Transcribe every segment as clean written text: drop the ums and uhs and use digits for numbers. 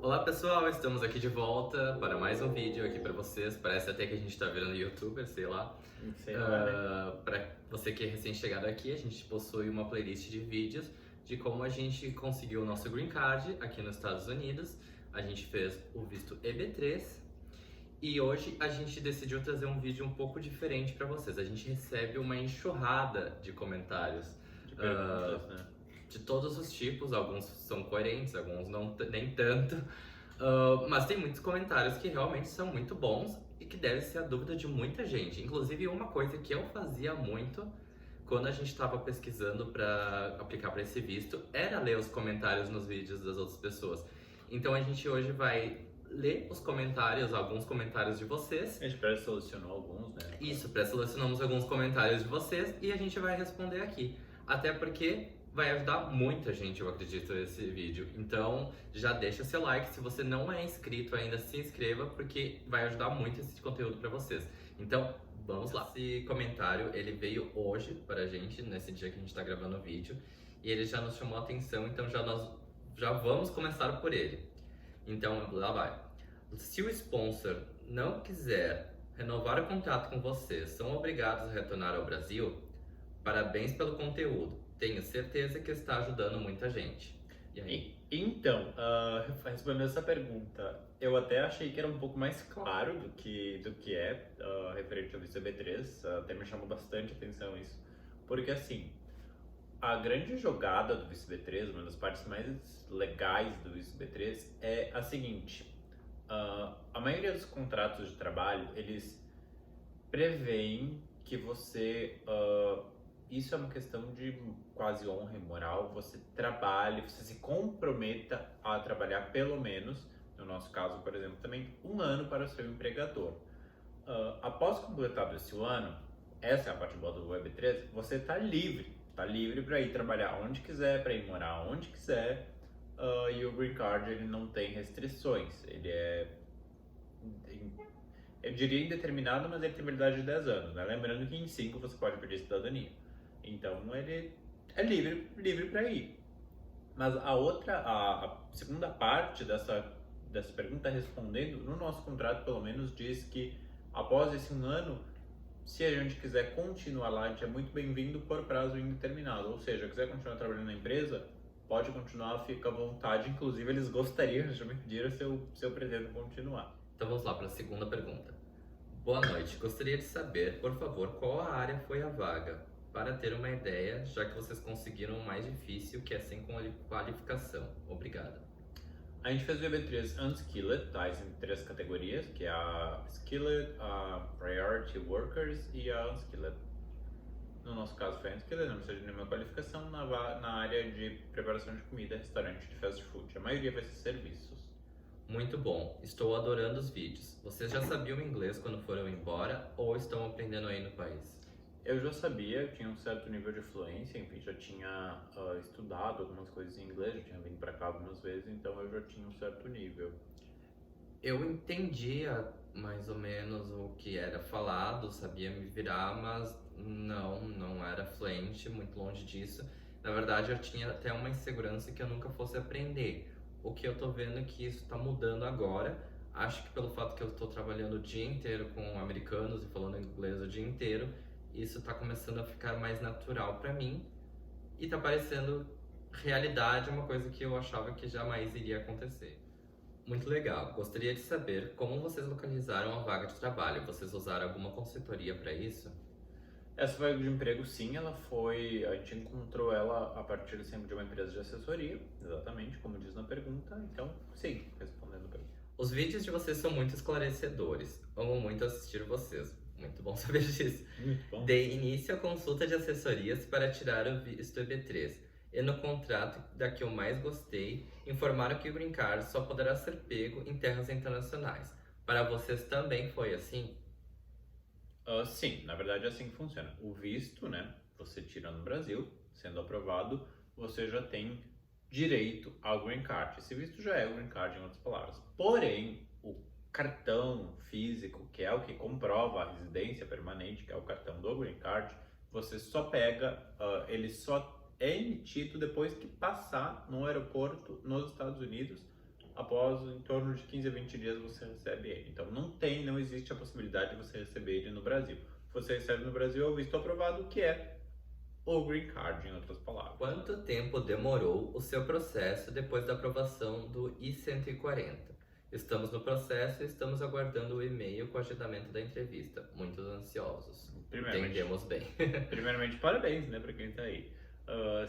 Olá pessoal, estamos aqui de volta para mais um vídeo aqui para vocês. Parece até que a gente tá virando youtuber, sei lá. Sei lá, né? Para você que é recém-chegado aqui, a gente possui uma playlist de vídeos de como a gente conseguiu o nosso green card aqui nos Estados Unidos. A gente fez o visto EB3 e hoje a gente decidiu trazer um vídeo um pouco diferente para vocês. A gente recebe uma enxurrada de comentários De perguntas, né? de todos os tipos, alguns são coerentes, alguns não nem tanto. Mas tem muitos comentários que realmente são muito bons e que deve ser a dúvida de muita gente. Inclusive, uma coisa que eu fazia muito quando a gente estava pesquisando para aplicar para esse visto era ler os comentários nos vídeos das outras pessoas. Então a gente hoje vai ler os comentários, alguns comentários de vocês. A gente pré-selecionou alguns, né? Isso, pré-selecionamos alguns comentários de vocês e a gente vai responder aqui. Até porque vai ajudar muita gente, eu acredito, esse vídeo. Então, já deixa seu like. Se você não é inscrito ainda, se inscreva, porque vai ajudar muito esse conteúdo para vocês. Então, vamos lá. Esse comentário, ele veio hoje para a gente, nesse dia que a gente está gravando o vídeo. E ele já nos chamou a atenção, então nós já vamos começar por ele. Então, lá vai. Se o sponsor não quiser renovar o contrato com você, são obrigados a retornar ao Brasil? Parabéns pelo conteúdo. Tenho certeza que está ajudando muita gente. E aí? Então, respondendo essa pergunta, eu até achei que era um pouco mais claro do que é referente ao visto B3, até me chamou bastante atenção isso. Porque assim, a grande jogada do visto B3, uma das partes mais legais do visto B3 é a seguinte: a maioria dos contratos de trabalho, eles prevêem que você, isso é uma questão de quase honra e moral, você trabalhe, você se comprometa a trabalhar pelo menos, no nosso caso, por exemplo, também 1 ano para o seu empregador. Após completado esse ano, essa é a parte boa do Web3, você está livre para ir trabalhar onde quiser, para ir morar onde quiser, e o Green Card ele não tem restrições, ele é, eu diria indeterminado, mas ele tem validade de 10 anos, né? Lembrando que em 5 você pode perder cidadania. Então ele é livre para ir. Mas a segunda parte dessa pergunta respondendo, no nosso contrato pelo menos diz que após esse 1 ano, se a gente quiser continuar lá, a gente é muito bem-vindo por prazo indeterminado. Ou seja, quiser continuar trabalhando na empresa, pode continuar, fica à vontade. Inclusive eles gostariam, já me pediram se eu pretendo continuar. Então vamos lá para a segunda pergunta. Boa noite. Gostaria de saber, por favor, qual a área foi a vaga? Para ter uma ideia, já que vocês conseguiram o mais difícil, que é sem qualificação. Obrigado. A gente fez o EB3 Unskilled, tá? Em 3 categorias, que é a Skilled, a Priority Workers e a Unskilled. No nosso caso foi a Unskilled, não precisa de nenhuma qualificação na área de preparação de comida, restaurante de fast food. A maioria vai ser serviços. Muito bom. Estou adorando os vídeos. Vocês já sabiam inglês quando foram embora ou estão aprendendo aí no país? Eu já sabia, eu tinha um certo nível de fluência, enfim, já tinha estudado algumas coisas em inglês, já tinha vindo para cá algumas vezes, então eu já tinha um certo nível. Eu entendia mais ou menos o que era falado, sabia me virar, mas não era fluente, muito longe disso. Na verdade, eu tinha até uma insegurança que eu nunca fosse aprender. O que eu tô vendo é que isso tá mudando agora. Acho que pelo fato que eu tô trabalhando o dia inteiro com americanos e falando inglês o dia inteiro, isso tá começando a ficar mais natural para mim e tá parecendo realidade, uma coisa que eu achava que jamais iria acontecer. Muito legal. Gostaria de saber como vocês localizaram a vaga de trabalho. Vocês usaram alguma consultoria para isso? Essa vaga de emprego, sim, a gente encontrou ela a partir sempre de uma empresa de assessoria, exatamente, como diz na pergunta, então, sim, respondendo a pergunta. Os vídeos de vocês são muito esclarecedores. Amo muito assistir vocês. Muito bom saber disso. Muito bom. Dei início à consulta de assessorias para tirar o visto EB3. E no contrato da que eu mais gostei, informaram que o Green Card só poderá ser pego em terras internacionais. Para vocês também foi assim? Sim, na verdade é assim que funciona. O visto, né, você tira no Brasil, sendo aprovado, você já tem direito ao Green Card. Esse visto já é o Green Card, em outras palavras. Porém, o cartão físico, que é o que comprova a residência permanente, que é o cartão do Green Card, você só pega, ele só é emitido depois que passar no aeroporto nos Estados Unidos após em torno de 15 a 20 dias você recebe ele. Então não existe a possibilidade de você receber ele no Brasil. Você recebe no Brasil o visto aprovado, que é o Green Card, em outras palavras. Quanto tempo demorou o seu processo depois da aprovação do I-140? Estamos no processo e estamos aguardando o e-mail com o agendamento da entrevista. Muito ansiosos. Entendemos bem. Primeiramente, parabéns, né, para quem tá aí.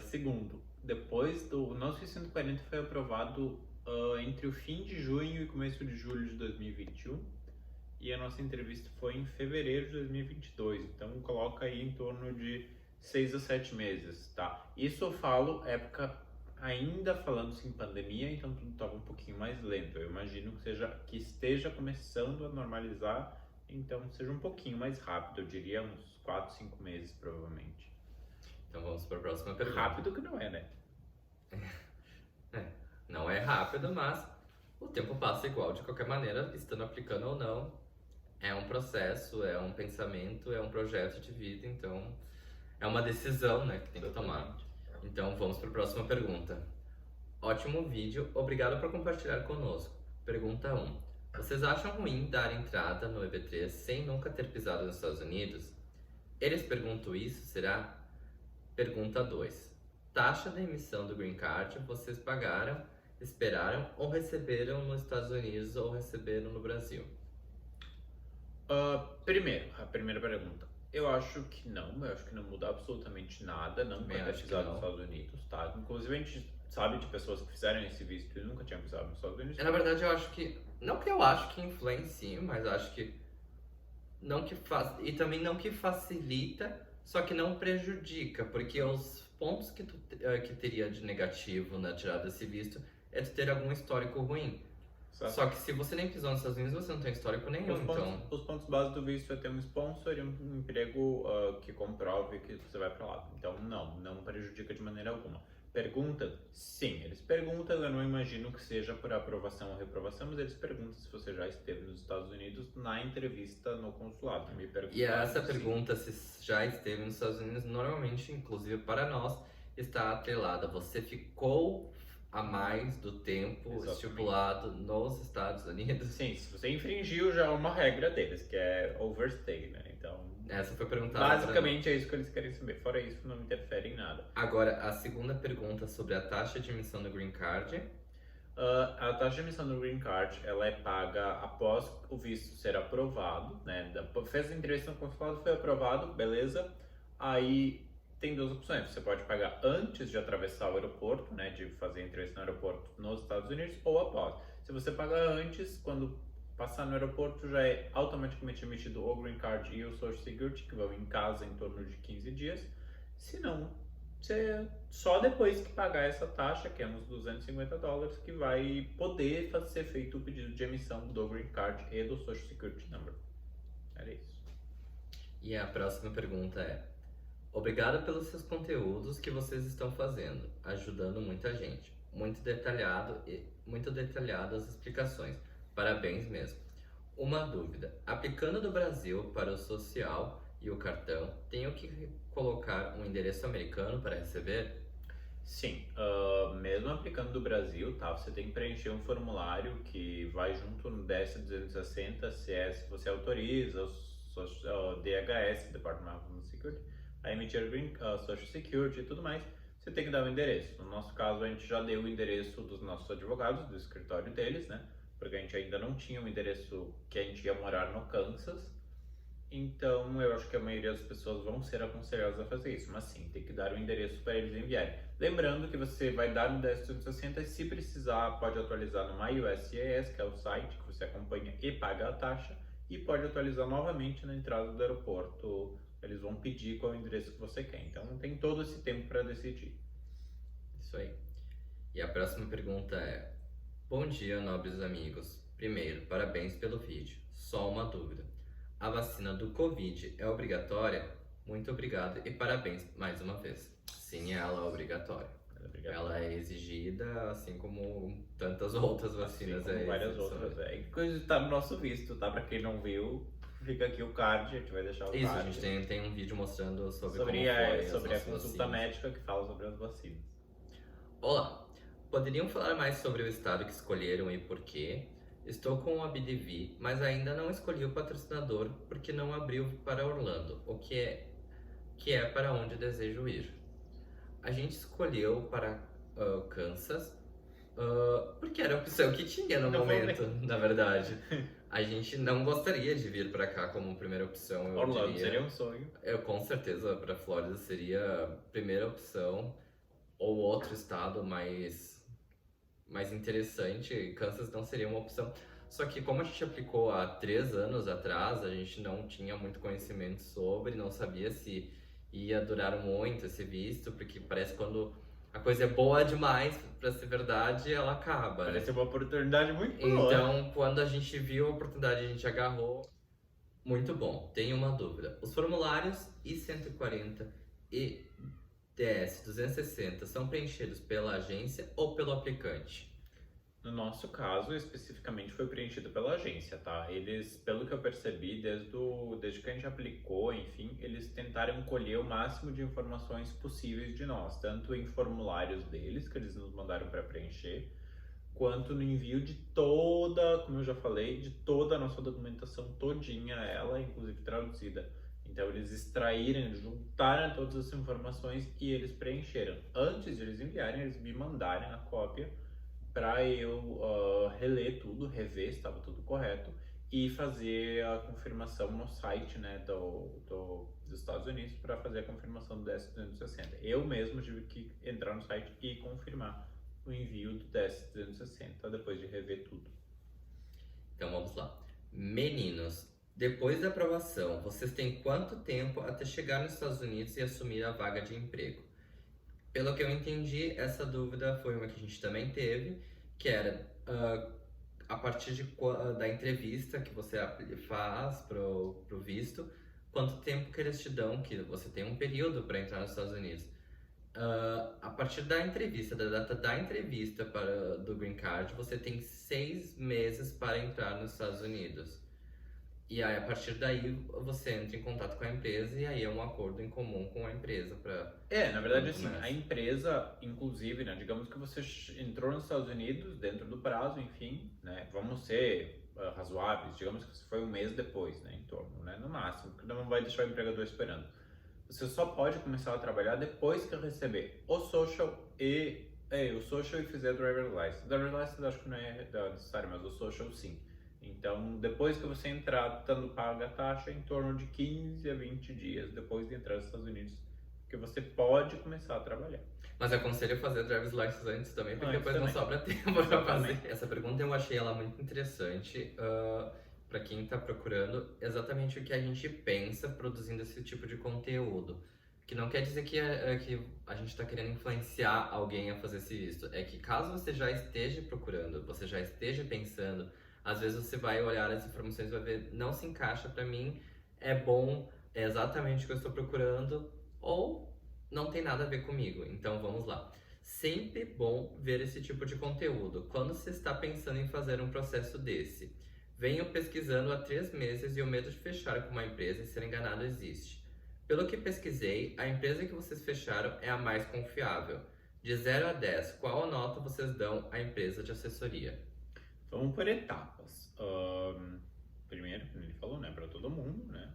Segundo, depois do nosso I-140 foi aprovado entre o fim de junho e começo de julho de 2021 e a nossa entrevista foi em fevereiro de 2022. Então coloca aí em torno de 6 a 7 meses, tá? Isso eu falo época ainda falando-se em pandemia, então tudo estava um pouquinho mais lento. Eu imagino que esteja começando a normalizar, então seja um pouquinho mais rápido. Eu diria uns 4, 5 meses, provavelmente. Então vamos para a próxima pergunta. Rápido que não é, né? Não é rápido, mas o tempo passa igual de qualquer maneira, estando aplicando ou não. É um processo, é um pensamento, é um projeto de vida, então é uma decisão, né, que tem que tomar. Então vamos para a próxima pergunta. Ótimo vídeo, obrigado por compartilhar conosco. Pergunta 1. Vocês acham ruim dar entrada no EB3 sem nunca ter pisado nos Estados Unidos? Eles perguntam isso, será? Pergunta 2. Taxa de emissão do Green Card, vocês pagaram, esperaram ou receberam nos Estados Unidos ou receberam no Brasil? Primeiro, a primeira pergunta. Eu acho que não muda absolutamente nada, não Também vai ter acho que pisado não. nos Estados Unidos, tá? Inclusive a gente sabe de pessoas que fizeram esse visto e nunca tinham pisado nos Estados Unidos. Na verdade, eu acho que, não que eu acho que influencie, mas acho que não que faz, e também não que facilita, só que não prejudica, porque os pontos que que teria de negativo na tirada desse visto é de ter algum histórico ruim. Certo? Só que se você nem pisou nos Estados Unidos, você não tem histórico nenhum, então... Os pontos básicos do visto é ter um sponsor e um emprego que comprove que você vai pra lá. Então não prejudica de maneira alguma. Pergunta? Sim, eles perguntam, eu não imagino que seja por aprovação ou reprovação, mas eles perguntam se você já esteve nos Estados Unidos na entrevista no consulado. E essa pergunta, se já esteve nos Estados Unidos, normalmente, inclusive para nós, está atrelada. Você ficou a mais do tempo estipulado nos Estados Unidos? Sim, se você infringiu já é uma regra deles, que é overstay, né? Então, essa foi perguntada. basicamente é isso que eles querem saber. Fora isso, não interfere em nada. Agora, a segunda pergunta sobre a taxa de emissão do Green Card. A taxa de emissão do Green Card, ela é paga após o visto ser aprovado, né? Fez a entrevista no consulado, foi aprovado, beleza. Aí tem duas opções. Você pode pagar antes de atravessar o aeroporto, né? De fazer a entrevista no aeroporto nos Estados Unidos, ou após. Se você pagar antes, quando passar no aeroporto, já é automaticamente emitido o Green Card e o Social Security, que vão em casa em torno de 15 dias. Se não, você só depois que pagar essa taxa, que é uns $250, que vai poder ser feito o pedido de emissão do Green Card e do Social Security Number. Era isso. E a próxima pergunta é: obrigado pelos seus conteúdos que vocês estão fazendo, ajudando muita gente. Muito detalhado as explicações. Parabéns mesmo. Uma dúvida: aplicando do Brasil para o social e o cartão, tenho que colocar um endereço americano para receber? Sim, mesmo aplicando do Brasil, tá? Você tem que preencher um formulário que vai junto no DS-260, se você autoriza o DHS, Department of Homeland Security, a emitir Social Security e tudo mais. Você tem que dar o endereço. No nosso caso, a gente já deu o endereço dos nossos advogados, do escritório deles, né? Porque a gente ainda não tinha um endereço que a gente ia morar no Kansas. Então, eu acho que a maioria das pessoas vão ser aconselhadas a fazer isso. Mas sim, tem que dar o endereço para eles enviarem. Lembrando que você vai dar no 10.360 e, se precisar, pode atualizar no MyUSCIS, que é o site que você acompanha e paga a taxa. E pode atualizar novamente na entrada do aeroporto. Eles vão pedir qual é o endereço que você quer. Então, tem todo esse tempo para decidir. Isso aí. E a próxima pergunta é: bom dia, nobres amigos. Primeiro, parabéns pelo vídeo. Só uma dúvida: a vacina do Covid é obrigatória? Muito obrigado e parabéns mais uma vez. Sim, ela é obrigatória. Ela é exigida, assim como tantas outras vacinas. Assim como várias outras. Inclusive está no nosso visto, tá? Para quem não viu, fica aqui o card, a gente vai deixar o card. Isso, a gente tem um vídeo mostrando sobre como a foi consulta vacinas. médica que fala sobre as vacinas. Olá! Poderiam falar mais sobre o estado que escolheram e por quê? Estou com o Abdv, mas ainda não escolhi o patrocinador porque não abriu para Orlando, que é para onde desejo ir. A gente escolheu para Kansas, porque era a opção que tinha no momento, na verdade. A gente não gostaria de vir para cá como primeira opção, eu Orlando diria. seria um sonho. Eu com certeza para Flórida seria a primeira opção, ou outro estado mais interessante. Kansas não seria uma opção. Só que como a gente aplicou há 3 anos atrás, a gente não tinha muito conhecimento sobre, não sabia se ia durar muito esse visto, porque parece que quando a coisa é boa demais para ser verdade, ela acaba, né? Parece uma oportunidade muito boa. Então, quando a gente viu a oportunidade, a gente agarrou. Muito bom. Tenho uma dúvida. Os formulários I-140 e DS-260 são preenchidos pela agência ou pelo aplicante? No nosso caso, especificamente, foi preenchido pela agência, tá? Eles, pelo que eu percebi, desde que a gente aplicou, enfim, eles tentaram colher o máximo de informações possíveis de nós, tanto em formulários deles, que eles nos mandaram para preencher, quanto no envio de toda, como eu já falei, de toda a nossa documentação todinha, ela, inclusive traduzida. Então, eles extraíram, eles juntaram todas as informações e eles preencheram. Antes de eles enviarem, eles me mandarem a cópia para eu reler tudo, rever se estava tudo correto e fazer a confirmação no site, né, dos Estados Unidos para fazer a confirmação do DS-260. Eu mesmo tive que entrar no site e confirmar o envio do DS-260 depois de rever tudo. Então vamos lá. Meninos, depois da aprovação, vocês têm quanto tempo até chegar nos Estados Unidos e assumir a vaga de emprego? Pelo que eu entendi, essa dúvida foi uma que a gente também teve, que era a partir da entrevista que você faz pro visto, quanto tempo que eles te dão, que você tem um período para entrar nos Estados Unidos. A partir da entrevista, da data da entrevista do Green Card, você tem 6 meses para entrar nos Estados Unidos. E aí, a partir daí, você entra em contato com a empresa e aí é um acordo em comum com a empresa para... Na verdade, assim, a empresa, inclusive, né, digamos que você entrou nos Estados Unidos dentro do prazo, enfim, né, vamos ser razoáveis, digamos que foi um mês depois, né, em torno, né, no máximo, porque não vai deixar o empregador esperando. Você só pode começar a trabalhar depois que receber o social e fizer driver license. Driver license acho que não é necessário, mas o social sim. Então, depois que você entrar, estando paga a taxa, em torno de 15 a 20 dias depois de entrar nos Estados Unidos, que você pode começar a trabalhar. Mas eu aconselho fazer driver's license antes também, porque depois não sobra tempo para fazer. Essa pergunta eu achei ela muito interessante para quem está procurando exatamente o que a gente pensa produzindo esse tipo de conteúdo. Que não quer dizer que a gente está querendo influenciar alguém a fazer esse visto. É que caso você já esteja procurando, você já esteja pensando, às vezes você vai olhar as informações e vai ver, não se encaixa para mim, é bom, é exatamente o que eu estou procurando, ou não tem nada a ver comigo. Então vamos lá. Sempre bom ver esse tipo de conteúdo. Quando você está pensando em fazer um processo desse, venho pesquisando há 3 meses e o medo de fechar com uma empresa e ser enganado existe. Pelo que pesquisei, a empresa que vocês fecharam é a mais confiável. De 0 a 10, qual nota vocês dão à empresa de assessoria? Vamos por etapas. Primeiro, como ele falou, né, para todo mundo, né?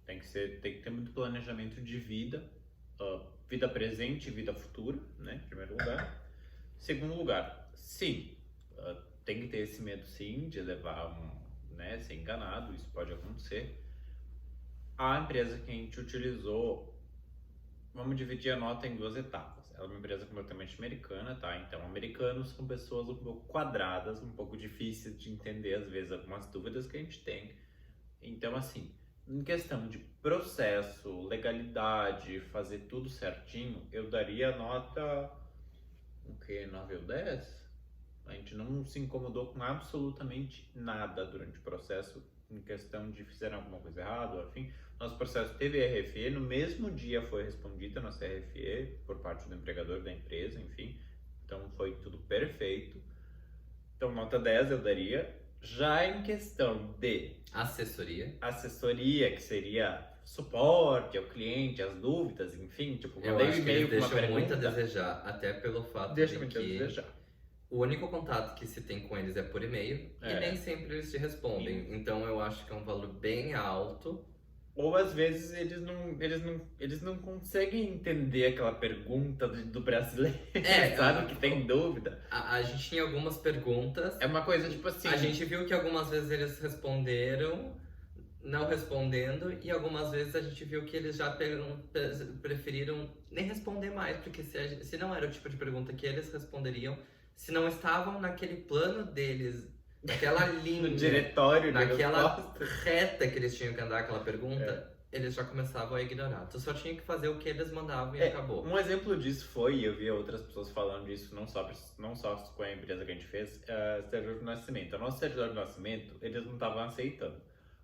Tem que ter muito planejamento de vida, vida presente e vida futura, né? Em primeiro lugar. Segundo lugar, sim, tem que ter esse medo, sim, de levar né, ser enganado, isso pode acontecer. A empresa que a gente utilizou, vamos dividir a nota em 2 etapas. Ela é uma empresa completamente americana, tá? Então, americanos são pessoas um pouco quadradas, um pouco difíceis de entender, às vezes, algumas dúvidas que a gente tem. Então, assim, em questão de processo, legalidade, fazer tudo certinho, eu daria a nota, 9 ou 10? A gente não se incomodou com absolutamente nada durante o processo, em questão de fizeram alguma coisa errada, enfim. Nosso processo teve RFE, no mesmo dia foi respondida a nossa RFE por parte do empregador da empresa, enfim. Então foi tudo perfeito. Então nota 10 eu daria. Já em questão de assessoria, que seria suporte ao cliente, as dúvidas, enfim, tipo, Eu mandei um acho que e-mail eles com uma deixam muito a pergunta. desejar, até pelo fato Deixa de muito a que desejar. o único contato que se tem com eles é por e-mail e É. nem sempre eles te respondem. Então eu acho que é um valor bem alto. Ou às vezes eles não conseguem entender aquela pergunta do brasileiro, sabe? Que tem dúvida. A gente tinha algumas perguntas. É uma coisa tipo assim. A gente viu que algumas vezes eles responderam, não respondendo, e algumas vezes a gente viu que eles já preferiram nem responder mais, porque se não era o tipo de pergunta que eles responderiam, se não estavam naquele plano deles, naquela linha, no diretório de naquela respostas. reta que eles tinham que andar aquela pergunta, eles já começavam a ignorar. Tu só tinha que fazer o que eles mandavam e acabou. Um exemplo disso foi, eu vi outras pessoas falando disso, não só com a empresa que a gente fez, servidor de nascimento. O nosso servidor de nascimento, eles não estavam aceitando.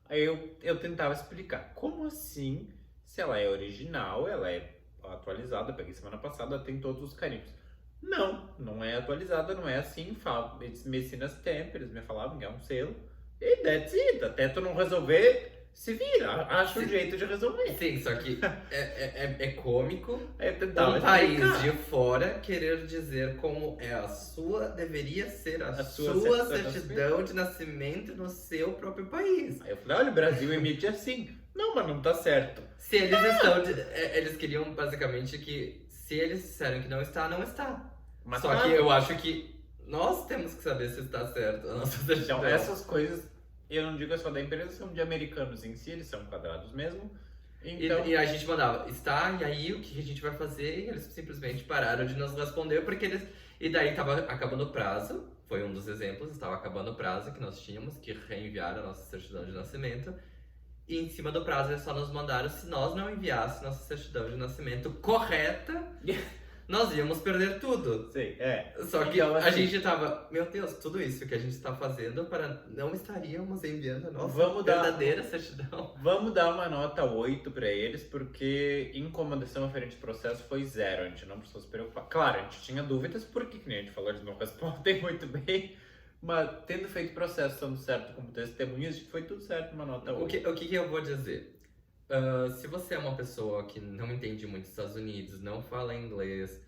Aí eu tentava explicar, como assim, se ela é original, ela é atualizada, peguei semana passada, tem todos os carimbos. Não é atualizada, não é assim, eles me ensinam as stamp, eles me falavam que é um selo, e that's it, até tu não resolver, se vira, acha um jeito de resolver. Sim, só que é cômico Aí eu tentava um país explicar. de fora querer dizer como é deveria ser a sua sua certidão certidão de nascimento no seu próprio país. Aí eu falei, olha, o Brasil emite assim. Não, mas não tá certo. Se eles estão. Eles queriam basicamente que se eles disseram que não está, não está. Mas Só tá. que eu acho que nós temos que saber se está certo a nossa certidão. Então, essas coisas, eu não digo só da empresa, são de americanos em si, eles são quadrados mesmo. Então, E a gente mandava, está, e aí o que a gente vai fazer? E eles simplesmente pararam de nos responder, porque eles. E daí tava acabando o prazo, foi um dos exemplos, estava acabando o prazo que nós tínhamos que reenviar a nossa certidão de nascimento. E em cima do prazo eles só nos mandaram se nós não enviássemos nossa certidão de nascimento correta, nós íamos perder tudo. sei, Só que então, a assim, gente tava, meu Deus, tudo isso que a gente está fazendo para não estaríamos enviando a nossa Vamos dar- verdadeira certidão. Vamos dar uma nota 8 pra eles, porque incomodação referente ao processo foi 0. A gente não precisou se preocupar. Claro, a gente tinha dúvidas, porque, que nem a gente falou, eles não respondem muito bem. Mas tendo feito o processo, estando certo como testemunhas, foi tudo certo, uma nota 8. O que eu vou dizer? Se você é uma pessoa que não entende muito dos Estados Unidos, não fala inglês,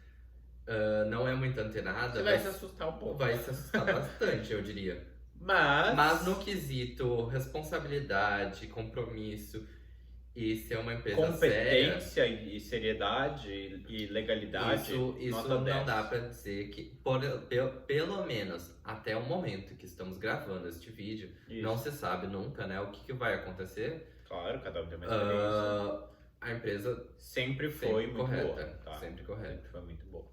não é muito antenada, Você vai se assustar um pouco. vai se assustar bastante, eu diria. Mas Mas no quesito responsabilidade, compromisso e ser uma empresa séria, competência e seriedade e legalidade, isso nota não 10. dá pra dizer que, pelo menos até o momento que estamos gravando este vídeo, Isso. não se sabe nunca, né, o que vai acontecer. Claro, cada um tem uma experiência. A empresa Sempre foi muito correta, boa. Tá? sempre correta. Sempre foi muito boa.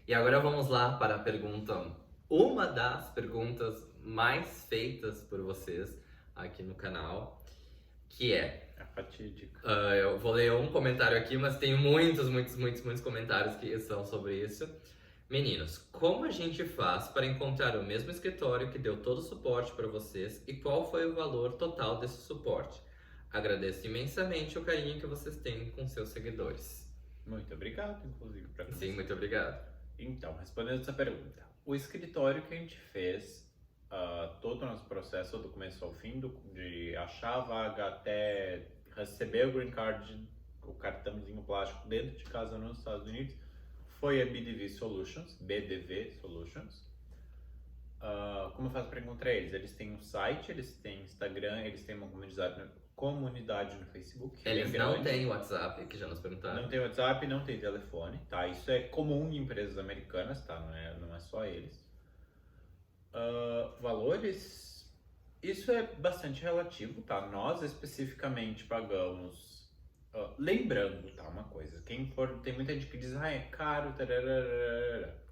E agora vamos lá para a pergunta, uma das perguntas mais feitas por vocês aqui no canal, que é, É fatídica. eu vou ler um comentário aqui, mas tem muitos comentários que são sobre isso. Meninos, como a gente faz para encontrar o mesmo escritório que deu todo o suporte para vocês e qual foi o valor total desse suporte? Agradeço imensamente o carinho que vocês têm com seus seguidores. Muito obrigado, inclusive, pra Sim, você. muito obrigado. Então, respondendo essa pergunta. O escritório que a gente fez, todo o nosso processo do começo ao fim, de achar a vaga até receber o green card, o cartãozinho plástico dentro de casa nos Estados Unidos, foi a BDV Solutions, como eu faço para encontrar eles? Eles têm um site, eles têm Instagram, eles têm uma comunidade no Facebook. Eles bem não grande. têm WhatsApp, que já nos perguntaram. Não tem WhatsApp, não tem telefone, tá? Isso é comum em empresas americanas, tá? Não é só eles. Valores, isso é bastante relativo, tá? Nós especificamente pagamos. Lembrando, tá? Uma coisa, tem muita gente que diz, é caro, tararara.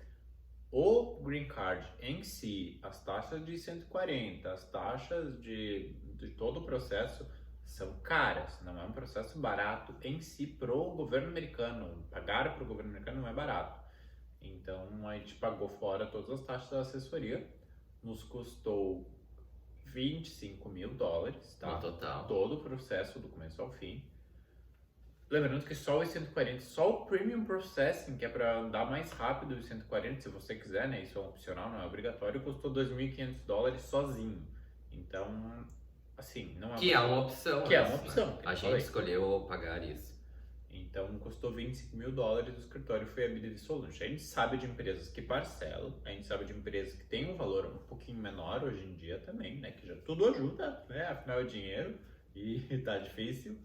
O Green Card em si, as taxas de 140, as taxas de todo o processo são caras, não é um processo barato em si pro governo americano. Pagar pro governo americano não é barato. Então a gente pagou fora todas as taxas da assessoria, nos custou $25 mil, tá? No total. Todo o processo do começo ao fim. Lembrando que só os 140, só o Premium Processing, que é para andar mais rápido os 140, se você quiser, né? Isso é opcional, não é obrigatório, custou $2.500 sozinho. Então, assim, não é Que é uma opção. Que é isso, uma opção, né? que A eu gente falei. escolheu pagar isso. Então custou $25.000 do escritório, foi a BDV Solution. A gente sabe de empresas que parcelam, a gente sabe de empresas que têm um valor um pouquinho menor hoje em dia também, né? Que já tudo ajuda, né? Afinal é dinheiro e tá difícil.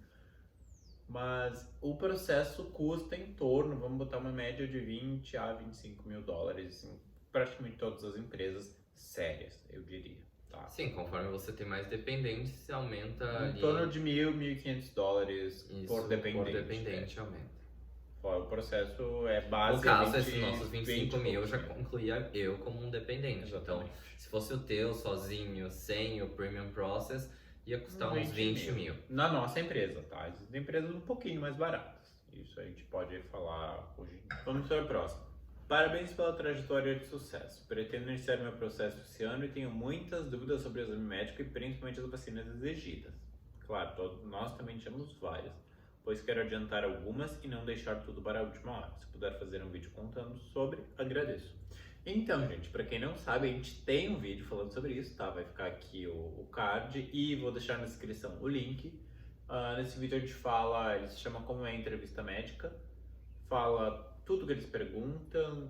Mas o processo custa em torno, vamos botar uma média de 20 a 25 mil dólares em praticamente todas as empresas sérias, eu diria. Tá? Sim, conforme você tem mais dependentes, aumenta Em ali. torno de $1.000, $1.500 Isso, por dependente. Por dependente aumenta. O processo é No basicamente caso, esses nossos 25 mil já 20%. incluía eu como um dependente. Exatamente. Então, se fosse o teu sozinho, sem o Premium Process, ia custar uns 20 mil. Na nossa empresa, tá? Existem empresas um pouquinho mais baratas. Isso a gente pode falar hoje. Vamos para a próxima. Parabéns pela trajetória de sucesso. Pretendo iniciar meu processo esse ano e tenho muitas dúvidas sobre o exame médico e principalmente as vacinas exigidas. Claro, nós também temos várias, pois quero adiantar algumas e não deixar tudo para a última hora. Se puder fazer um vídeo contando sobre, agradeço. Então, gente, para quem não sabe, a gente tem um vídeo falando sobre isso, tá? Vai ficar aqui o card e vou deixar na descrição o link. Nesse vídeo a gente fala, ele se chama Como é a Entrevista Médica, fala tudo que eles perguntam,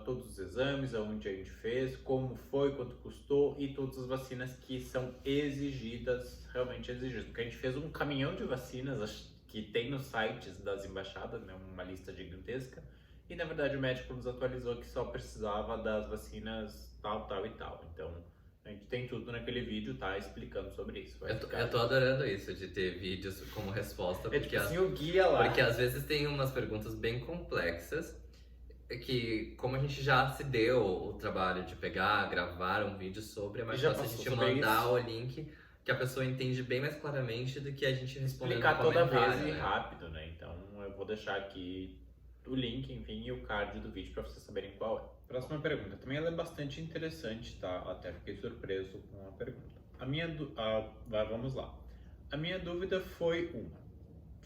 todos os exames, aonde a gente fez, como foi, quanto custou e todas as vacinas que são exigidas, realmente exigidas. Porque a gente fez um caminhão de vacinas que tem nos sites das embaixadas, né, uma lista gigantesca. E na verdade o médico nos atualizou que só precisava das vacinas tal, tal e tal. Então a gente tem tudo naquele vídeo, tá? Explicando sobre isso. Eu tô adorando isso, de ter vídeos como resposta, É porque, tipo assim, o guia lá. porque às vezes tem umas perguntas bem complexas, que como a gente já se deu o trabalho de pegar, gravar um vídeo sobre, é mais Já fácil a passou gente sobre mandar isso. o link que a pessoa entende bem mais claramente do que a gente respondendo Explicar no toda comentário, vez e né? rápido, né? Então eu vou deixar aqui o link, enfim, e o card do vídeo para vocês saberem qual é. Próxima pergunta. Também ela é bastante interessante, tá? Até fiquei surpreso com a pergunta. Vamos lá. A minha dúvida foi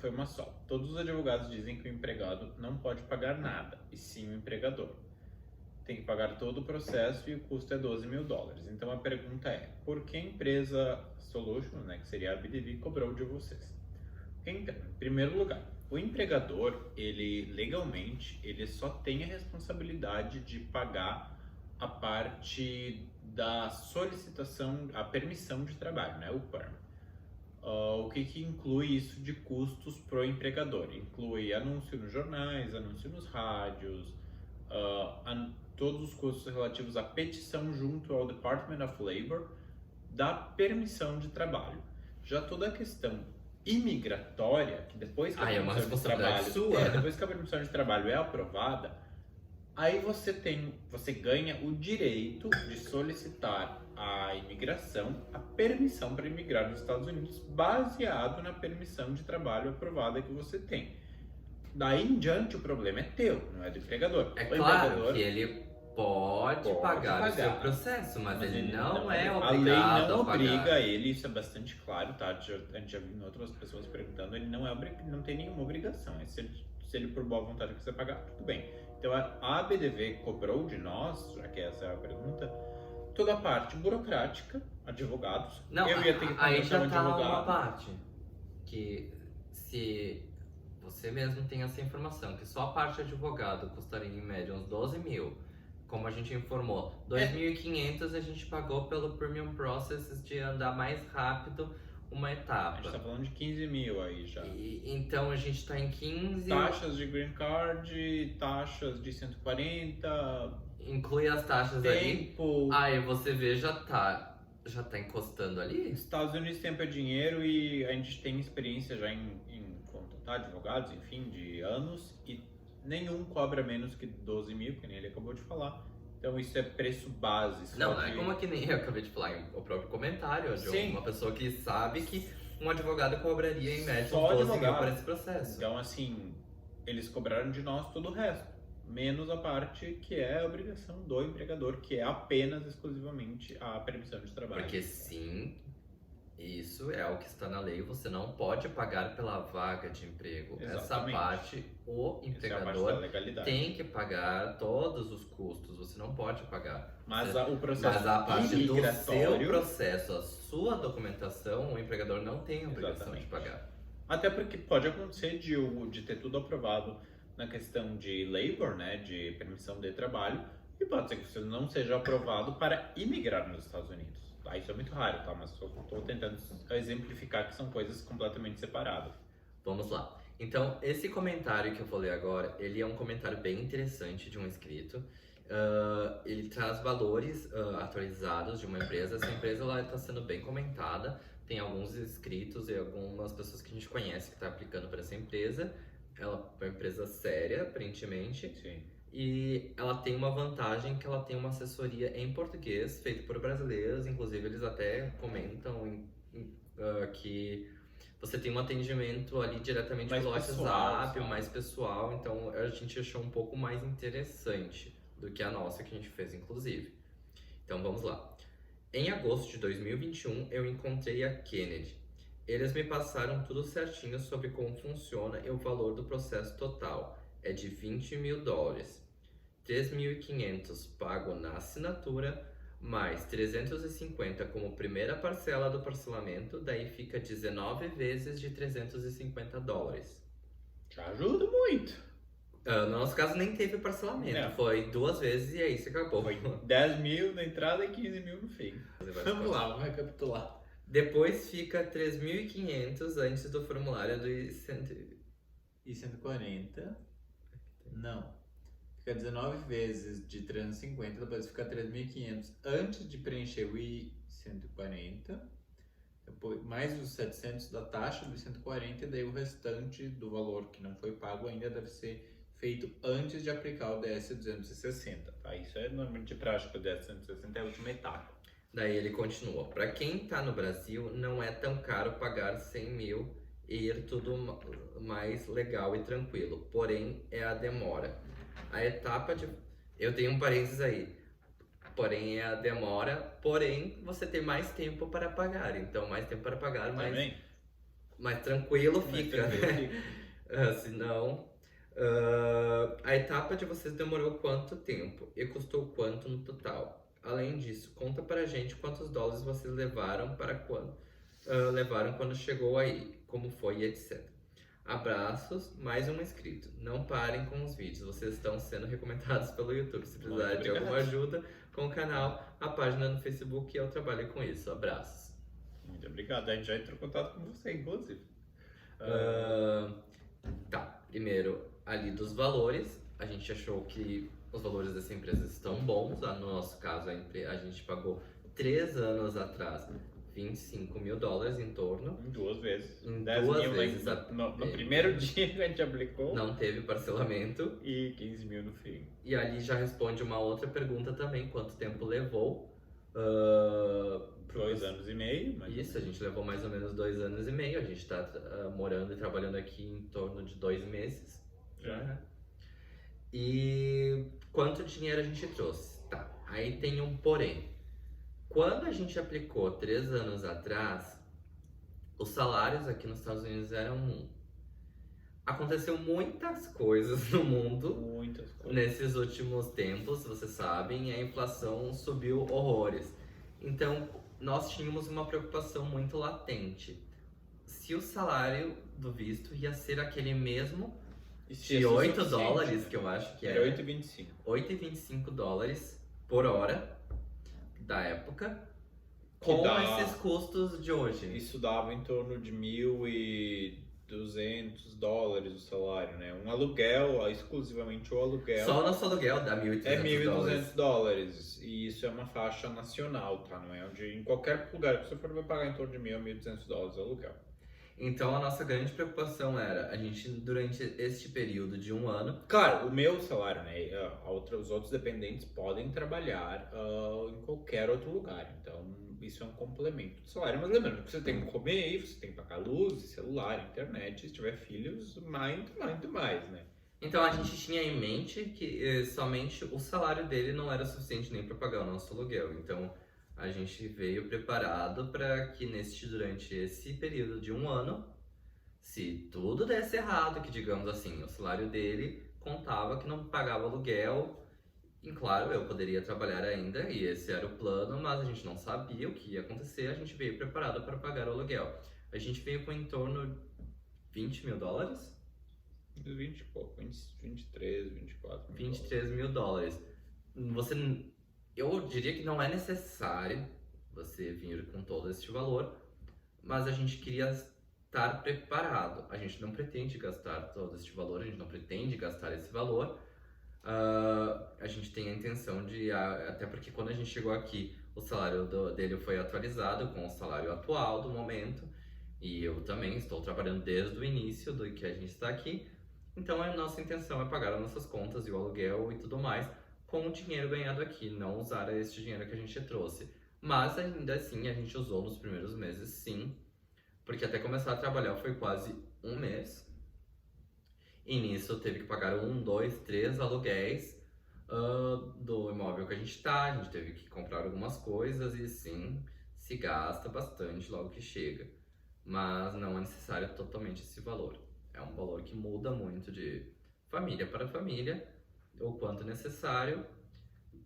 uma só. Todos os advogados dizem que o empregado não pode pagar nada, e sim o empregador. Tem que pagar todo o processo e o custo é $12.000. Então a pergunta é, por que a empresa Solution, né, que seria a BDV, cobrou de vocês? Então, em primeiro lugar, o empregador, ele legalmente, ele só tem a responsabilidade de pagar a parte da solicitação, a permissão de trabalho, né, o PERM. O que inclui isso de custos pro empregador? Inclui anúncio nos jornais, anúncio nos rádios, todos os custos relativos à petição junto ao Department of Labor da permissão de trabalho. Já toda a questão imigratória, que depois que a É uma permissão de responsabilidade trabalho, sua. depois que a permissão de trabalho é aprovada, aí você ganha o direito de solicitar à imigração a permissão para imigrar nos Estados Unidos, baseado na permissão de trabalho aprovada que você tem. Daí em diante o problema é teu, não é do empregador. É O claro empregador que ele pode pagar o seu processo, mas ele não é a lei obrigado não a pagar. obriga ele, isso é bastante claro, tá? A gente já viu outras pessoas perguntando, ele não tem nenhuma obrigação. Se ele por boa vontade quiser pagar, tudo bem. Então a BDV cobrou de nós, já que essa é a pergunta, toda a parte burocrática, advogados. Não, eu ia ter que aí contratar já um tá uma advogado. parte que se você mesmo tem essa informação, que só a parte advogado custaria em média uns 12 mil, como a gente informou, 2.500 a gente pagou pelo Premium Process de andar mais rápido uma A etapa. gente tá falando de 15 mil aí já. Então a gente tá em 15. Taxas de green card, taxas de 140, Inclui as taxas ali. tempo. Aí você vê, já tá encostando ali. Estados Unidos tempo é dinheiro e a gente tem experiência já em contratar advogados, enfim, de anos, e nenhum cobra menos que 12 mil, que nem ele acabou de falar. Então isso é preço base. Só Não é como que nem eu acabei de falar em o próprio comentário de Sim. uma pessoa que sabe que um advogado cobraria em média Só uns 12 mil advogado. para esse processo. Então, assim, eles cobraram de nós todo o resto, menos a parte que é a obrigação do empregador, que é apenas exclusivamente a permissão de trabalho. Porque sim, Isso é o que está na lei, você não pode pagar pela vaga de emprego. Essa Exatamente. parte, o Essa é a parte da empregador legalidade. tem que pagar todos os custos, você não pode pagar. Mas Você- o processo Mas a parte do seu imigratório... processo, a sua documentação, o empregador não tem a obrigação de Exatamente. pagar. Até porque pode acontecer de ter tudo aprovado na questão de labor, né, de permissão de trabalho, e pode ser que você não seja aprovado para imigrar nos Estados Unidos. Tá? Isso é muito raro, tá? Mas estou tentando exemplificar que são coisas completamente separadas. Vamos lá. Então, esse comentário que eu vou ler agora, ele é um comentário bem interessante de um inscrito. Ele traz valores atualizados de uma empresa. Essa empresa está sendo bem comentada. Tem alguns inscritos e algumas pessoas que a gente conhece que está aplicando para essa empresa. Ela é uma empresa séria, aparentemente. Sim. E ela tem uma vantagem que ela tem uma assessoria em português, feita por brasileiros. Inclusive, eles até comentam que você tem um atendimento ali diretamente Mais pelo pessoal, WhatsApp, sabe? mais pessoal. Então, a gente achou um pouco mais interessante do que a nossa que a gente fez, inclusive. Então, vamos lá. Em agosto de 2021, eu encontrei a Kennedy. Eles me passaram tudo certinho sobre como funciona e o valor do processo total. É de $20 mil. 3.500 pago na assinatura, mais 350 como primeira parcela do parcelamento, daí fica 19 vezes de $350. Já ajuda muito. No nosso caso nem teve parcelamento, foi 2 vezes e aí se acabou. Foi 10 mil na entrada e 15 mil no fim. Vamos lá, vamos recapitular. Depois fica 3.500 antes do formulário do E 140. Não. Fica 19 vezes de 350, depois fica 3.500 antes de preencher o I-140. Depois, mais os 700 da taxa do I-140, e daí o restante do valor que não foi pago ainda deve ser feito antes de aplicar o DS-260. Tá? Isso é normalmente prático, o DS-260 é a última etapa. Daí ele continua. Para quem está no Brasil, não é tão caro pagar 100 mil e ir tudo mais legal e tranquilo. Porém, é a demora. A etapa de... Eu tenho um parênteses aí. Porém, é a demora. Porém, você tem mais tempo para pagar. Então, mais tempo para pagar, mais tranquilo fica. Senão... a etapa de vocês demorou quanto tempo e custou quanto no total? Além disso, conta pra gente quantos dólares vocês levaram quando chegou aí, como foi e etc. Abraços, mais um inscrito. Não parem com os vídeos, vocês estão sendo recomendados pelo YouTube. Se precisar de alguma ajuda com o canal, a página no Facebook, eu trabalho com isso. Abraços. Muito obrigado, a gente já entrou em contato com você, inclusive. Tá, primeiro, ali dos valores, a gente achou que os valores dessa empresa estão bons. No nosso caso, a gente pagou 3 anos atrás $25 mil em torno. Em 2 vezes. Em 10 duas mil vezes no primeiro dia que a gente aplicou. Não teve parcelamento. E 15 mil no fim. E ali já responde uma outra pergunta também, quanto tempo levou? 2 anos e meio. Isso, a gente levou mais ou menos 2 anos e meio. A gente está morando e trabalhando aqui em torno de 2 meses. Já. E quanto dinheiro a gente trouxe? Tá, aí tem um porém. Quando a gente aplicou 3 anos atrás, os salários aqui nos Estados Unidos eram... Aconteceu muitas coisas no mundo. Muitas coisas. Nesses últimos tempos, vocês sabem, a inflação subiu horrores. Então, nós tínhamos uma preocupação muito latente. Se o salário do visto ia ser aquele mesmo de $8, que eu acho que era. era. $8,25. $8,25 por hora da época, com esses custos de hoje. Isso dava em torno de $1.200 o salário, né? Um aluguel, exclusivamente o aluguel. Só o nosso aluguel dá $1.800. É $1.200. E isso é uma faixa nacional, tá? Não é onde em qualquer lugar que você for vai pagar em torno de $1.000 a $1.200 o aluguel. Então a nossa grande preocupação era, a gente durante este período de 1 ano... Claro, o meu salário, né? Os outros dependentes podem trabalhar em qualquer outro lugar. Então isso é um complemento do salário. Mas lembrando que você tem que comer, você tem que pagar luz, celular, internet. Se tiver filhos, muito mais, né? Então a gente tinha em mente que somente o salário dele não era suficiente nem para pagar o nosso aluguel. Então A gente veio preparado para que durante esse período de um ano, se tudo desse errado, que digamos assim, o salário dele contava que não pagava aluguel. E claro, eu poderia trabalhar ainda, e esse era o plano, mas a gente não sabia o que ia acontecer, a gente veio preparado para pagar o aluguel. A gente veio com em torno de 20 mil dólares? 20 e pouco, 23, 24 mil 23 mil dólares. Você, eu diria que não é necessário você vir com todo este valor, mas a gente queria estar preparado. A gente não pretende gastar todo este valor, a gente não pretende gastar esse valor. A gente tem a intenção de, até porque quando a gente chegou aqui, o salário dele foi atualizado com o salário atual do momento, e eu também estou trabalhando desde o início do que a gente está aqui, então a nossa intenção é pagar as nossas contas e o aluguel e tudo mais com o dinheiro ganhado aqui, não usar este dinheiro que a gente trouxe. Mas ainda assim a gente usou nos primeiros meses, sim, porque até começar a trabalhar foi quase um mês. E nisso teve que pagar 1, 2, 3 aluguéis do imóvel que a gente gente teve que comprar algumas coisas e sim, se gasta bastante logo que chega. Mas não é necessário totalmente esse valor. É um valor que muda muito de família para família, o quanto necessário,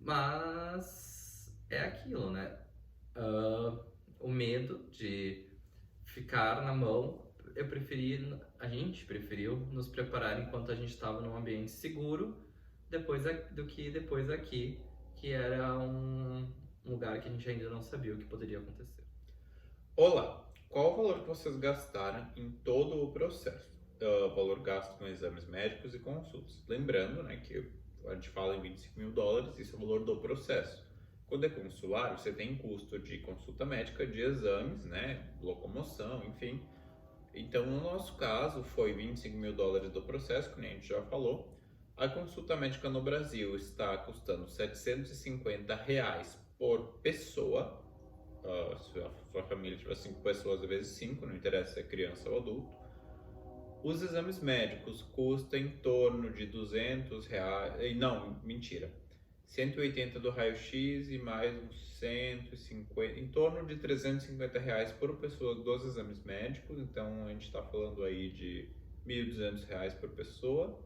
mas é aquilo, né? O medo de ficar na mão, a gente preferiu nos preparar enquanto a gente estava num ambiente seguro, do que depois aqui, que era um lugar que a gente ainda não sabia o que poderia acontecer. Olá, qual o valor que vocês gastaram em todo o processo? Valor gasto com exames médicos e consultas. Lembrando, né, que a gente fala em 25 mil dólares, isso é o valor do processo. Quando é consular, você tem custo de consulta médica, de exames, né, locomoção, enfim. Então, no nosso caso, foi 25 mil dólares do processo, que nem a gente já falou. A consulta médica no Brasil está custando R$750 por pessoa. Se a sua família tiver 5 pessoas, vezes 5, não interessa se é criança ou adulto. Os exames médicos custam em torno de R$200, não, mentira, 180 do raio-x e mais uns 150, em torno de R$350 por pessoa dos exames médicos. Então a gente está falando aí de R$1.200 por pessoa.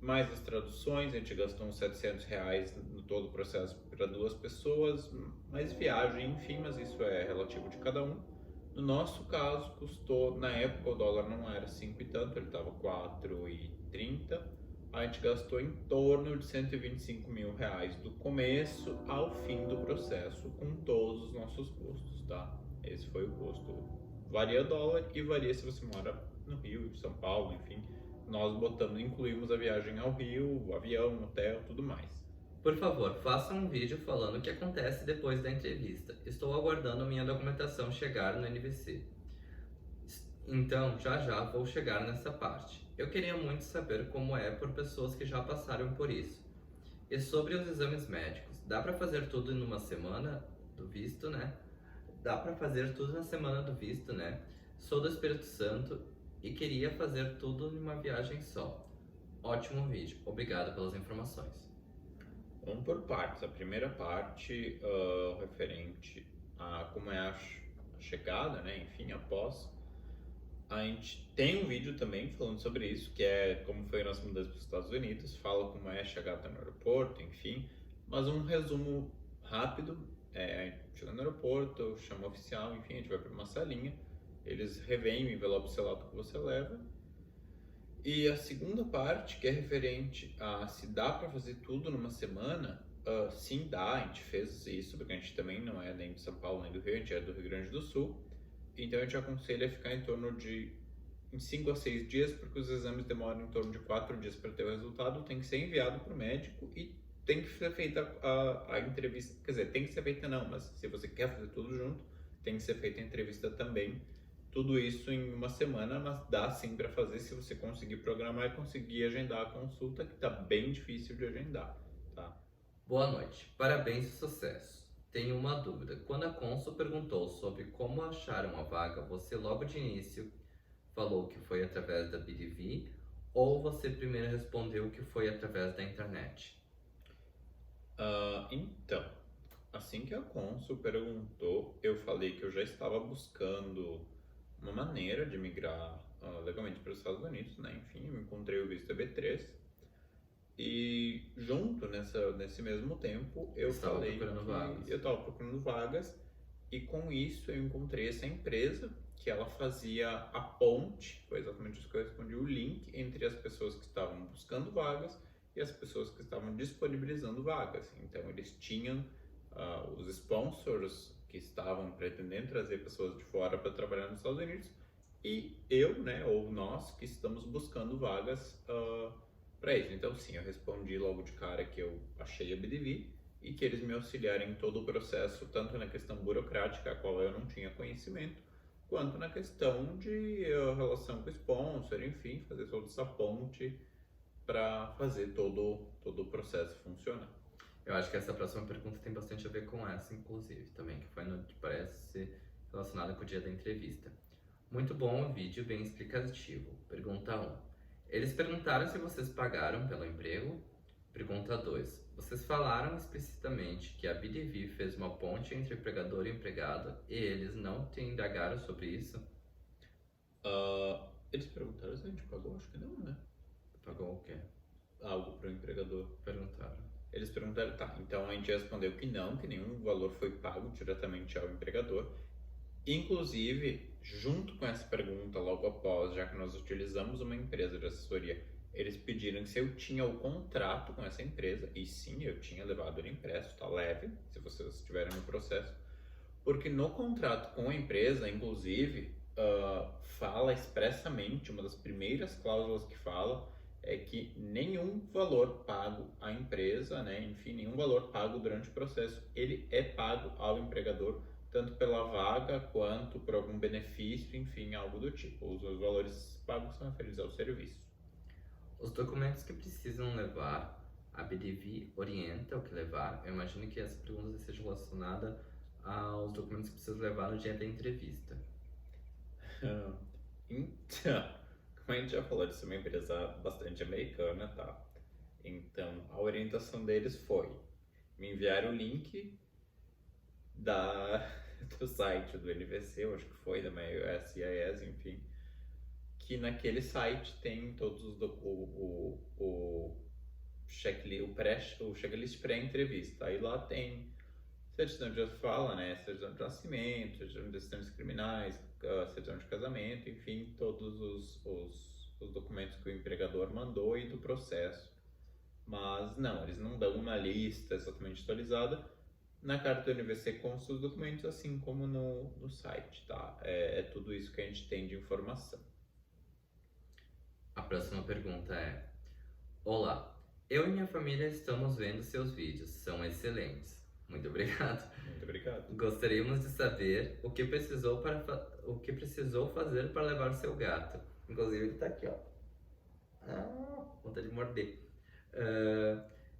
Mais as traduções, a gente gastou uns R$700 no todo o processo para 2 pessoas, mais viagem, enfim, mas isso é relativo de cada um. No nosso caso, custou, na época o dólar não era 5 e tanto, ele estava 4,30. A gente gastou em torno de R$125 mil do começo ao fim do processo, com todos os nossos custos, tá? Esse foi o custo. Varia dólar e varia se você mora no Rio, São Paulo, enfim. Nós incluímos a viagem ao Rio, o avião, hotel, tudo mais. Por favor, faça um vídeo falando o que acontece depois da entrevista. Estou aguardando minha documentação chegar no NVC. Então, já vou chegar nessa parte. Eu queria muito saber como é por pessoas que já passaram por isso. E sobre os exames médicos, dá para fazer tudo em uma semana do visto, né? Dá para fazer tudo na semana do visto, né? Sou do Espírito Santo e queria fazer tudo em uma viagem só. Ótimo vídeo, obrigado pelas informações. Vamos por partes. A primeira parte, referente a como é a chegada, né? Enfim, após. A gente tem um vídeo também falando sobre isso, que é como foi a nossa mudança para os Estados Unidos, fala como é chegar até no aeroporto, enfim. Mas um resumo rápido, a gente chega no aeroporto, chama o oficial, enfim, a gente vai para uma salinha, eles revêem o envelope selado que você leva. E a segunda parte, que é referente a se dá para fazer tudo numa semana, sim dá, a gente fez isso, porque a gente também não é nem de São Paulo nem do Rio, a gente é do Rio Grande do Sul. Então a gente aconselha a ficar em torno de 5 a 6 dias, porque os exames demoram em torno de 4 dias para ter o resultado, tem que ser enviado para o médico e tem que ser feita a entrevista, quer dizer, tem que ser feita não, mas se você quer fazer tudo junto, tem que ser feita a entrevista também. Tudo isso em uma semana, mas dá sim para fazer se você conseguir programar e conseguir agendar a consulta, que está bem difícil de agendar, tá? Boa noite, parabéns e sucesso. Tenho uma dúvida. Quando a Consul perguntou sobre como achar uma vaga, você logo de início falou que foi através da BDV ou você primeiro respondeu que foi através da internet? Então, assim que a Consul perguntou, eu falei que eu já estava buscando uma maneira de migrar legalmente para os Estados Unidos, né? Enfim, eu encontrei o visto EB3 e junto nesse mesmo tempo eu Estava falei procurando que vagas. eu estava procurando vagas e com isso eu encontrei essa empresa que ela fazia a ponte, foi exatamente isso que eu respondi, o link entre as pessoas que estavam buscando vagas e as pessoas que estavam disponibilizando vagas. Então eles tinham os sponsors que estavam pretendendo trazer pessoas de fora para trabalhar nos Estados Unidos e eu, né, ou nós que estamos buscando vagas para isso. Então sim, eu respondi logo de cara que eu achei a BDV e que eles me auxiliarem em todo o processo, tanto na questão burocrática, a qual eu não tinha conhecimento, quanto na questão de relação com o sponsor, enfim, fazer toda essa ponte para fazer todo o processo funcionar. Eu acho que essa próxima pergunta tem bastante a ver com essa, inclusive, também, que foi no que parece relacionada com o dia da entrevista. Muito bom o vídeo, bem explicativo. Pergunta 1. Eles perguntaram se vocês pagaram pelo emprego? Pergunta 2. Vocês falaram explicitamente que a BDV fez uma ponte entre empregador e empregado e eles não te indagaram sobre isso? Eles perguntaram se a gente pagou? Acho que não, né? Pagou o quê? Algo para o empregador. Perguntaram. Eles perguntaram, tá, então a gente respondeu que não, que nenhum valor foi pago diretamente ao empregador. Inclusive, junto com essa pergunta, logo após, já que nós utilizamos uma empresa de assessoria, eles pediram se eu tinha o contrato com essa empresa, e sim, eu tinha levado ele impresso, tá leve, se vocês estiverem no processo, porque no contrato com a empresa, inclusive, fala expressamente, uma das primeiras cláusulas que fala, é que nenhum valor pago à empresa, né, enfim, nenhum valor pago durante o processo, ele é pago ao empregador, tanto pela vaga quanto por algum benefício, enfim, algo do tipo. Os valores pagos são referidos ao serviço. Os documentos que precisam levar, a BDV orienta o que levar? Eu imagino que essa pergunta seja relacionada aos documentos que precisam levar no dia da entrevista. Então, como a gente já falou, de ser uma empresa bastante americana, tá? Então, a orientação deles foi me enviar o link do site do NVC, eu acho que foi, da SIS, enfim, que naquele site tem todos o checklist pré-entrevista. Aí lá tem certidão de fala, né, certidão de nascimento, certidão de exames criminais, certidão de casamento, enfim, todos os documentos que o empregador mandou e do processo. Mas não, eles não dão uma lista exatamente atualizada. Na carta do NVC consta os documentos, assim como no site, tá? É tudo isso que a gente tem de informação. A próxima pergunta é: olá, eu e minha família estamos vendo seus vídeos, são excelentes. Muito obrigado. Muito obrigado. Gostaríamos de saber o que precisou fazer para levar seu gato. Inclusive ele tá aqui, ó. Vontade de morder.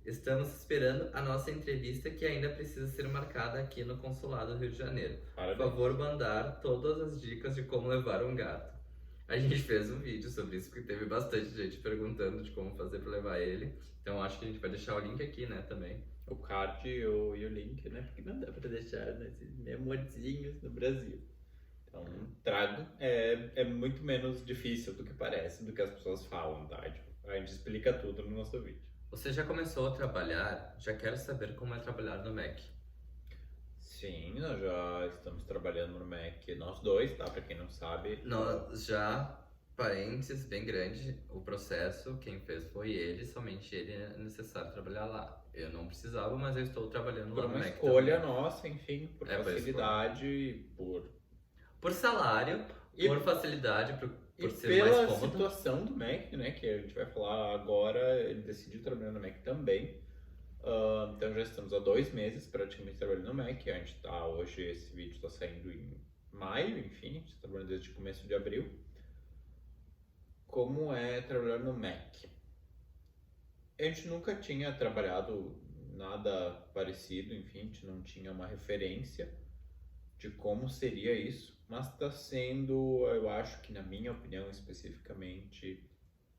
Estamos esperando a nossa entrevista que ainda precisa ser marcada aqui no Consulado do Rio de Janeiro. Parabéns. Por favor, mandar todas as dicas de como levar um gato. A gente fez um vídeo sobre isso porque teve bastante gente perguntando de como fazer para levar ele. Então acho que a gente vai deixar o link aqui, né, também. O card e o link, né? Porque não dá pra deixar nesses memorzinhos no Brasil. Então, trago. É muito menos difícil do que parece, do que as pessoas falam, tá? Tipo, a gente explica tudo no nosso vídeo. Você já começou a trabalhar? Já quero saber como é trabalhar no Mac. Sim, nós já estamos trabalhando no Mac, nós dois, tá? Pra quem não sabe. Nós já, parênteses bem grande, o processo, quem fez foi ele, somente ele é necessário trabalhar lá. Eu não precisava, mas eu estou trabalhando Por lá no uma Mac escolha também. nossa, enfim, por É, por facilidade, Por salário, E- por facilidade, e por ser pela mais cômodo. situação do Mac, né? Que a gente vai falar agora, ele decidiu trabalhar no Mac também. Então já estamos há 2 meses praticamente trabalhando no Mac. A gente tá hoje, esse vídeo está saindo em maio, enfim, a gente está trabalhando desde o começo de abril. Como é trabalhar no Mac? A gente nunca tinha trabalhado nada parecido, enfim, a gente não tinha uma referência de como seria isso, mas está sendo, eu acho que na minha opinião especificamente,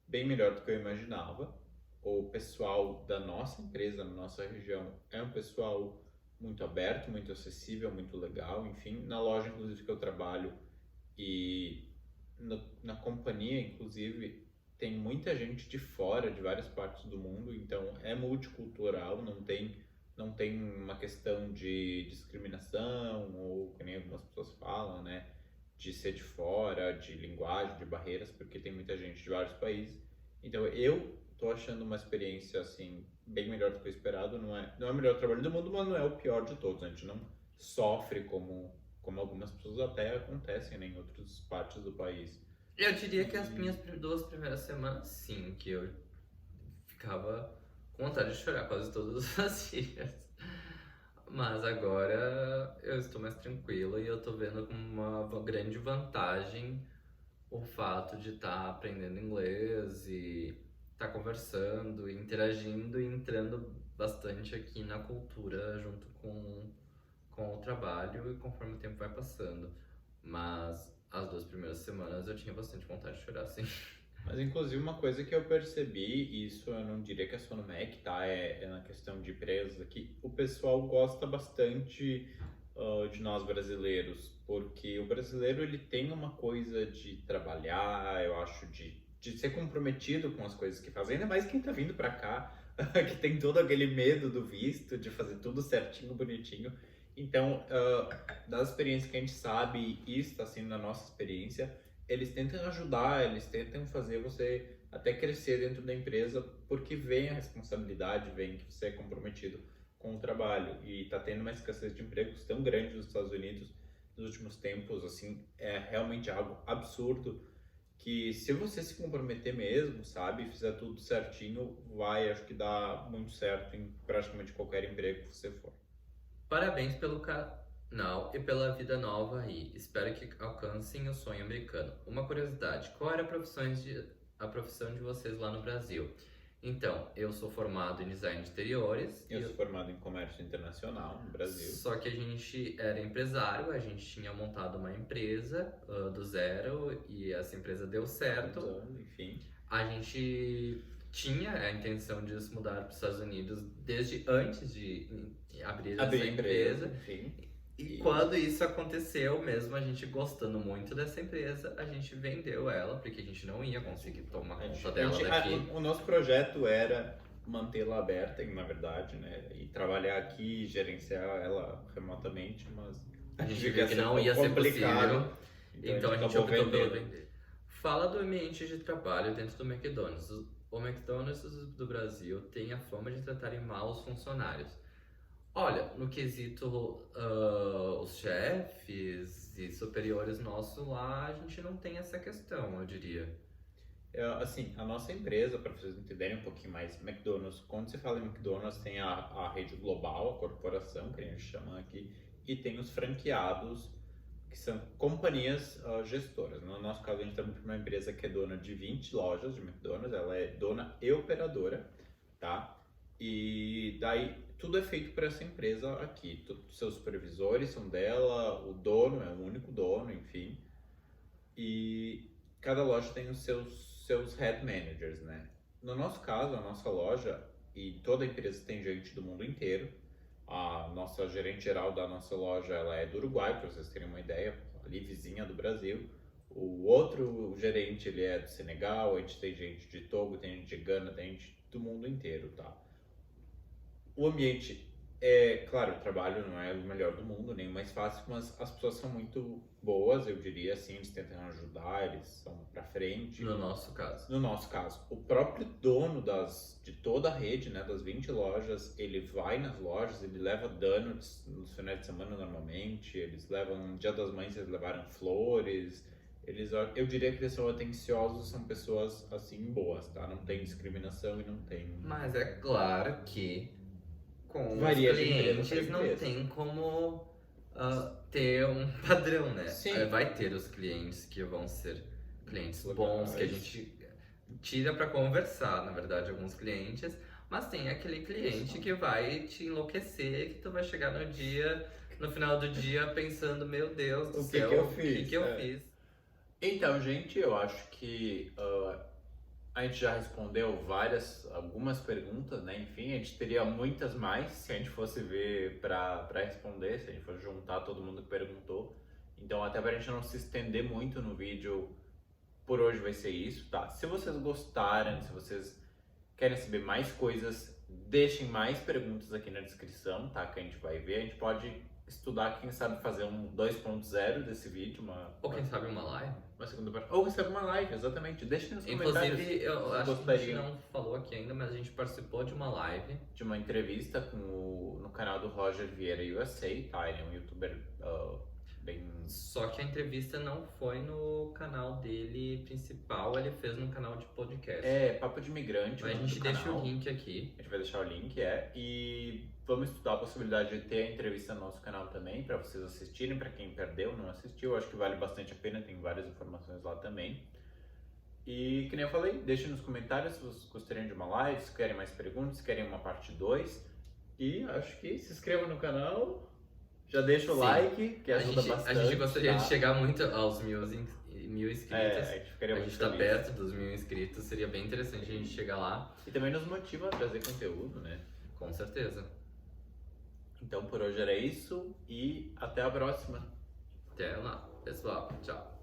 bem melhor do que eu imaginava. O pessoal da nossa empresa, na nossa região, é um pessoal muito aberto, muito acessível, muito legal, enfim. Na loja, inclusive, que eu trabalho e na companhia, inclusive, tem muita gente de fora, de várias partes do mundo, então é multicultural, não tem uma questão de discriminação, ou que nem algumas pessoas falam, né? De ser de fora, de linguagem, de barreiras, porque tem muita gente de vários países. Então eu tô achando uma experiência, assim, bem melhor do que o esperado. Não é o melhor trabalho do mundo, mas não é o pior de todos. A gente não sofre como algumas pessoas até acontecem, né, em outras partes do país. Eu diria que as minhas 2 primeiras semanas, sim, que eu ficava com vontade de chorar quase todos os dias. Mas agora eu estou mais tranquilo e eu tô vendo como uma grande vantagem o fato de estar aprendendo inglês e estar conversando, interagindo e entrando bastante aqui na cultura junto com o trabalho e conforme o tempo vai passando. Mas as 2 primeiras semanas eu tinha bastante vontade de chorar, sim. Mas, inclusive, uma coisa que eu percebi, e isso eu não diria que é só no Mac, tá? É na questão de empresas aqui. O pessoal gosta bastante de nós brasileiros, porque o brasileiro, ele tem uma coisa de trabalhar, eu acho, de ser comprometido com as coisas que faz. Ainda mais quem tá vindo pra cá, que tem todo aquele medo do visto, de fazer tudo certinho, bonitinho. Então, das experiências que a gente sabe, e isso está sendo a nossa experiência, eles tentam ajudar, eles tentam fazer você até crescer dentro da empresa, porque vem a responsabilidade, vem que você é comprometido com o trabalho. E tá tendo uma escassez de empregos tão grande nos Estados Unidos nos últimos tempos, assim, é realmente algo absurdo, que se você se comprometer mesmo, sabe, e fizer tudo certinho, acho que dá muito certo em praticamente qualquer emprego que você for. Parabéns pelo canal e pela vida nova aí. Espero que alcancem o sonho americano. Uma curiosidade, qual era a profissão de vocês lá no Brasil? Então, eu sou formado em design de interiores. Eu sou formado em comércio internacional no Brasil. Só que a gente era empresário, a gente tinha montado uma empresa do zero e essa empresa deu certo. Enfim. A gente tinha a intenção de se mudar para os Estados Unidos desde antes de abrir essa empresa. Enfim. E quando isso aconteceu, mesmo a gente gostando muito dessa empresa, a gente vendeu ela, porque a gente não ia conseguir tomar conta dela daqui. O nosso projeto era mantê-la aberta, na verdade, né? E trabalhar aqui e gerenciar ela remotamente, mas a gente viu que não ia ser possível, então a gente optou pelo vender. Fala do ambiente de trabalho dentro do McDonald's. O McDonald's do Brasil tem a fama de tratarem mal os funcionários. Olha, no quesito os chefes e superiores nossos lá, a gente não tem essa questão, eu diria. Assim, a nossa empresa, para vocês entenderem um pouquinho mais, McDonald's, quando se fala em McDonald's, tem a rede global, a corporação, que a gente chama aqui, e tem os franqueados, que são companhias gestoras. No nosso caso, a gente trabalha com uma empresa que é dona de 20 lojas de McDonald's, ela é dona e operadora, tá? E daí tudo é feito por essa empresa aqui. Seus supervisores são dela, o dono é o único dono, enfim. E cada loja tem os seus head managers, né? No nosso caso, a nossa loja e toda a empresa tem gente do mundo inteiro. A nossa gerente geral da nossa loja, ela é do Uruguai, para vocês terem uma ideia, ali vizinha do Brasil. O outro gerente, ele é do Senegal, a gente tem gente de Togo, tem gente de Gana, tem gente do mundo inteiro, tá? O ambiente claro, o trabalho não é o melhor do mundo, nem o mais fácil, mas as pessoas são muito boas, eu diria assim, eles tentam ajudar, eles são pra frente. No nosso caso. No nosso caso. O próprio dono de toda a rede, né, das 20 lojas, ele vai nas lojas, ele leva donuts nos finais de semana normalmente, eles levam, no Dia das Mães, eles levaram flores, eu diria que eles são atenciosos, são pessoas, assim, boas, tá? Não tem discriminação e não tem... Mas é claro que com Varia os de clientes empresa para não empresa. tem como ter um padrão, né? Sim. Vai ter os clientes que vão ser clientes Legais. bons, que a gente tira pra conversar, na verdade, alguns clientes, mas tem aquele cliente que vai te enlouquecer, que tu vai chegar no final do dia pensando, meu Deus do céu, que eu o fiz? que eu fiz? Então, gente, eu acho que A gente já respondeu algumas perguntas, né? Enfim, a gente teria muitas mais se a gente fosse ver para responder, se a gente fosse juntar todo mundo que perguntou. Então, até pra gente não se estender muito no vídeo, por hoje vai ser isso, tá? Se vocês gostaram, se vocês querem saber mais coisas, deixem mais perguntas aqui na descrição, tá? Que a gente vai ver. A gente pode estudar, quem sabe, fazer um 2.0 desse vídeo, Ou quem sabe uma live. uma segunda parte. Ou receber uma live, exatamente. Deixem nos comentários. Inclusive, eu se acho que a gente gostariam não falou aqui ainda, mas a gente participou de uma live. de uma entrevista no canal do Roger Vieira USA, tá? Ele é um youtuber bem... Só que a entrevista não foi no canal dele principal, ele fez no canal de podcast. Papo de Imigrante. Mas a o nome gente do deixa canal. o link aqui. A gente vai deixar o link, e vamos estudar a possibilidade de ter a entrevista no nosso canal também, para vocês assistirem, para quem perdeu, não assistiu, acho que vale bastante a pena, tem várias informações lá também. E, que nem eu falei, deixem nos comentários se vocês gostariam de uma live, se querem mais perguntas, se querem uma parte 2. E acho que se inscreva no canal, já deixa o Sim. like, que ajuda bastante. A gente gostaria tá? de chegar muito aos mil inscritos. A gente ficaria A muito gente tá feliz. perto dos 1000 inscritos, seria bem interessante a gente chegar lá. E também nos motiva a trazer conteúdo, né? Com certeza. Então por hoje era isso e até a próxima. Até lá, pessoal. Tchau.